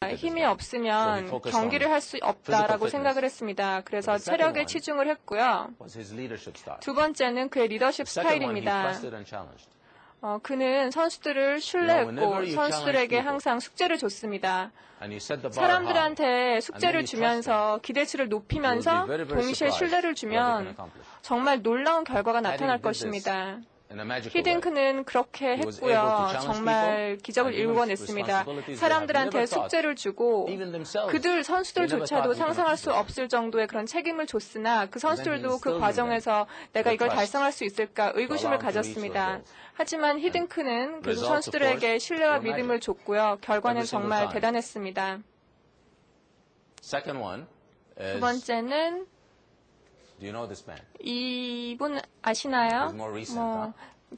힘이 없으면 경기를 할 수 없다라고 생각을 했습니다. 그래서 체력에 치중을 했고요. 두 번째는 그의 리더십 스타일입니다. 그는 선수들을 신뢰했고 선수들에게 항상 숙제를 줬습니다. 사람들한테 숙제를 주면서 기대치를 높이면서 동시에 신뢰를 주면 정말 놀라운 결과가 나타날 것입니다. 히딩크는 그렇게 했고요. 정말 기적을 이루어냈습니다. 사람들한테 숙제를 주고 그들 선수들조차도 상상할 수 없을 정도의 그런 책임을 줬으나 그 선수들도 그 과정에서 내가 이걸 달성할 수 있을까 의구심을 가졌습니다. 하지만 히딩크는 계속 선수들에게 신뢰와 믿음을 줬고요. 결과는 정말 대단했습니다. 두 번째는 이분 아시나요?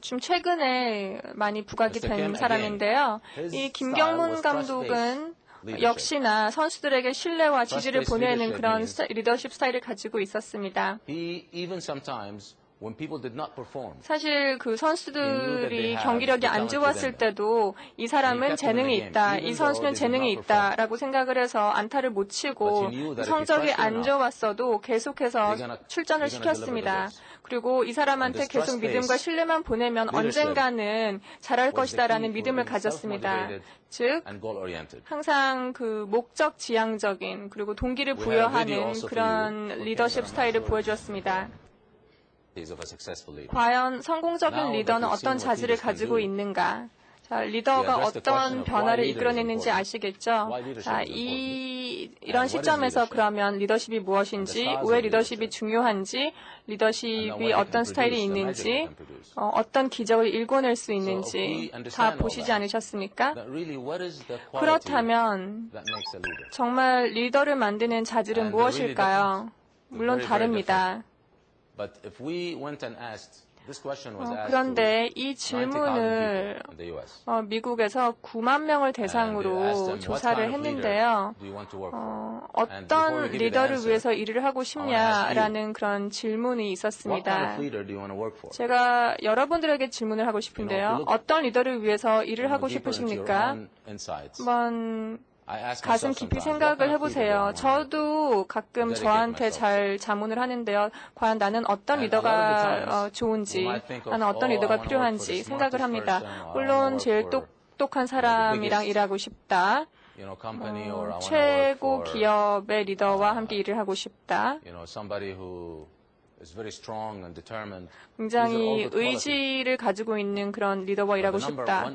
좀 최근에 많이 부각이 된 사람인데요. 이 김경문 감독은 역시나 선수들에게 신뢰와 지지를 보내는 그런 리더십 스타일을 가지고 있었습니다. 사실 그 선수들이 경기력이 안 좋았을 때도 이 사람은 재능이 있다, 이 선수는 재능이 있다라고 생각을 해서 안타를 못 치고 성적이 안 좋았어도 계속해서 출전을 시켰습니다. 그리고 이 사람한테 계속 믿음과 신뢰만 보내면 언젠가는 잘할 것이다라는 믿음을 가졌습니다. 즉, 항상 그 목적 지향적인 그리고 동기를 부여하는 그런 리더십 스타일을 보여주었습니다. 과연 성공적인 리더는 어떤 자질을 가지고 있는가? 자, 리더가 어떤 변화를 이끌어내는지 아시겠죠? 자, 이런 시점에서 그러면 리더십이 무엇인지, 왜 리더십이 중요한지, 리더십이 어떤 스타일이 있는지, 어떤 기적을 일궈낼 수 있는지 다 보시지 않으셨습니까? 그렇다면 정말 리더를 만드는 자질은 무엇일까요? 물론 다릅니다. 그런데 이 질문을 미국에서 9만 명을 대상으로 조사를 했는데요. 어떤 리더를 위해서 일을 하고 싶냐라는 그런 질문이 있었습니다. 제가 여러분들에게 질문을 하고 싶은데요. 어떤 리더를 위해서 일을 하고 싶으십니까? 한번 가슴 깊이 생각을 해보세요. 저도 가끔 저한테 잘 자문을 하는데요. 과연 나는 어떤 리더가 좋은지, 나는 어떤 리더가 필요한지 생각을 합니다. 물론 제일 똑똑한 사람이랑 일하고 싶다. 최고 기업의 리더와 함께 일을 하고 싶다. 굉장히 의지를 가지고 있는 그런 리더와 일하고 싶다.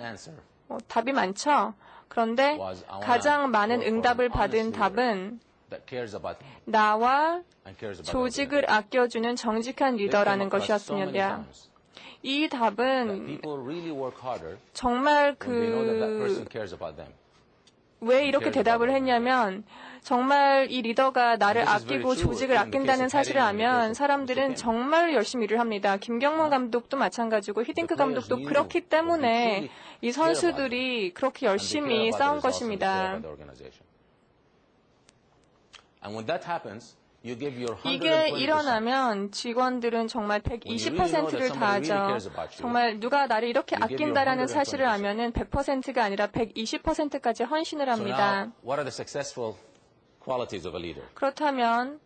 답이 많죠? 그런데 가장 많은 응답을 받은 답은 나와 조직을 아껴주는 정직한 리더라는 것이었습니다. 이 답은 정말 왜 이렇게 대답을 했냐면 정말 이 리더가 나를 아끼고 조직을 아낀다는 사실을 알면 사람들은 정말 열심히 일을 합니다. 김경문 감독도 마찬가지고 히딩크 감독도 그렇기 때문에 이 선수들이 그렇게 열심히 싸운 것입니다. 이게 일어나면 직원들은 정말 120%를 다하죠. 정말 누가 나를 이렇게 아낀다라는 사실을 알면은 100%가 아니라 120%까지 헌신을 합니다. 그렇다면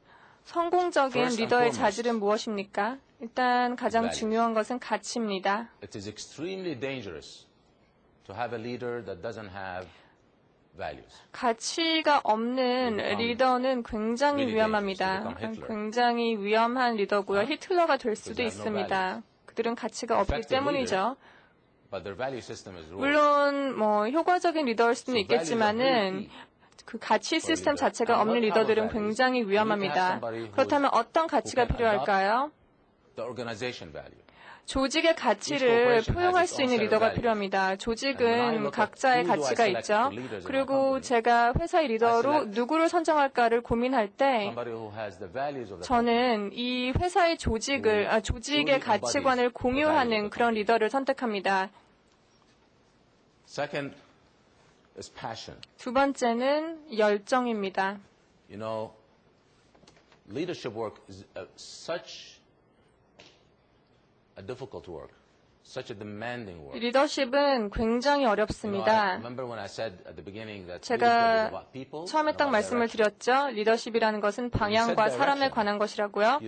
성공적인 리더의 자질은 무엇입니까? 일단 가장 중요한 것은 가치입니다. 가치가 없는 리더는 굉장히 위험합니다. 굉장히 위험한 리더고요. 히틀러가 될 수도 있습니다. 그들은 가치가 없기 때문이죠. 물론 효과적인 리더일 수는 있겠지만은 그 가치 시스템 자체가 없는 리더들은 굉장히 위험합니다. 그렇다면 어떤 가치가 필요할까요? 조직의 가치를 포용할 수 있는 리더가 필요합니다. 조직은 각자의 가치가 있죠. 그리고 제가 회사의 리더로 누구를 선정할까를 고민할 때 저는 이 회사의 조직의 가치관을 공유하는 그런 리더를 선택합니다. 두 번째는 열정입니다. Leadership work is such a difficult work. 리더십은 굉장히 어렵습니다. 제가 처음에 딱 말씀을 드렸죠. 리더십이라는 것은 방향과 사람에 관한 것이라고요.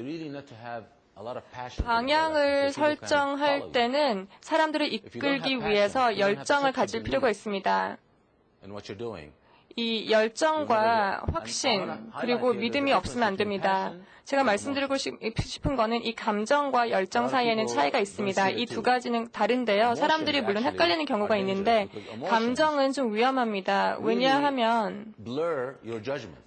방향을 설정할 때는 사람들을 이끌기 위해서 열정을 가질 필요가 있습니다. 이 열정과 확신 그리고 믿음이 없으면 안 됩니다. 제가 말씀드리고 싶은 거는 이 감정과 열정 사이에는 차이가 있습니다. 이 두 가지는 다른데요. 사람들이 물론 헷갈리는 경우가 있는데 감정은 좀 위험합니다. 왜냐하면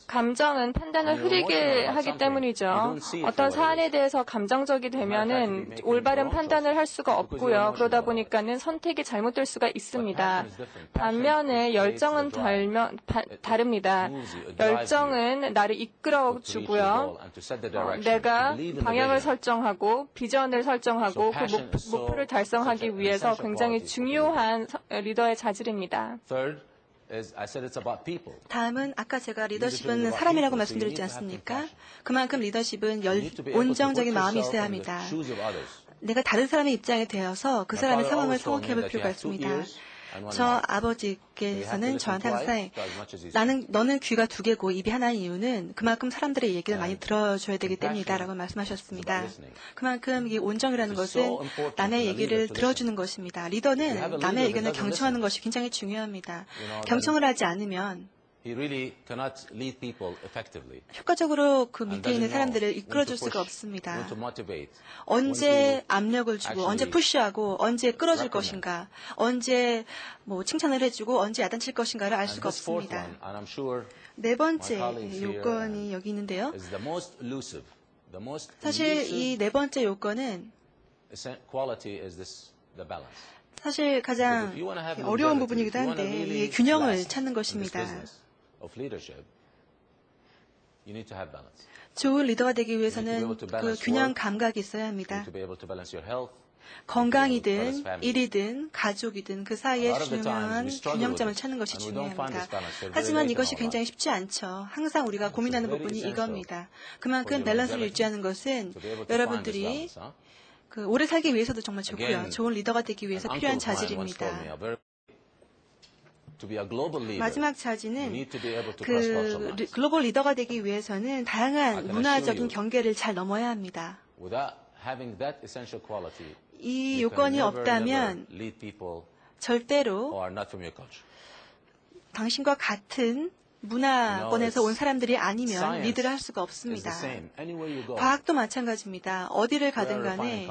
감정은 판단을 흐리게 하기 때문이죠. 어떤 사안에 대해서 감정적이 되면은 올바른 판단을 할 수가 없고요. 그러다 보니까는 선택이 잘못될 수가 있습니다. 반면에 열정은 다릅니다. 열정은 나를 이끌어주고요. 내가 방향을 설정하고 비전을 설정하고 그 목표를 달성하기 위해서 굉장히 중요한 리더의 자질입니다. 다음은 아까 제가 리더십은 사람이라고 말씀드렸지 않습니까? 그만큼 리더십은 온정적인 마음이 있어야 합니다. 내가 다른 사람의 입장에 대해서 그 사람의 상황을 생각해 볼 필요가 있습니다. 저 아버지께서는 저한테 항상 너는 귀가 두 개고 입이 하나인 이유는 그만큼 사람들의 얘기를 많이 들어줘야 되기 때문이다라고 말씀하셨습니다. 그만큼 이 온정이라는 것은 남의 얘기를 들어주는 것입니다. 리더는 남의 의견을 경청하는 것이 굉장히 중요합니다. 경청을 하지 않으면 효과적으로 그 밑에 있는 사람들을 이끌어줄 수가 없습니다. 언제 압력을 주고, 언제 푸시하고, 언제 끌어줄 것인가, 언제 칭찬을 해주고, 언제 야단칠 것인가를 알 수가 없습니다. 네 번째 요건이 여기 있는데요. 사실 이 네 번째 요건은 사실 가장 어려운 부분이기도 한데 이 균형을 찾는 것입니다. 좋은 리더가 되기 위해서는 그 균형 감각이 있어야 합니다. 건강이든 일이든 가족이든 그 사이에 중요한 균형점을 찾는 것이 중요합니다. 하지만 이것이 굉장히 쉽지 않죠. 항상 우리가 고민하는 부분이 이겁니다. 그만큼 밸런스를 유지하는 것은 여러분들이 오래 살기 위해서도 정말 좋고요. 좋은 리더가 되기 위해서 필요한 자질입니다. 마지막 자질은 글로벌 리더가 되기 위해서는 다양한 문화적인 경계를 잘 넘어야 합니다. 이 요건이 없다면 절대로 당신과 같은 문화권에서 온 사람들이 아니면 리드를 할 수가 없습니다. 과학도 마찬가지입니다. 어디를 가든 간에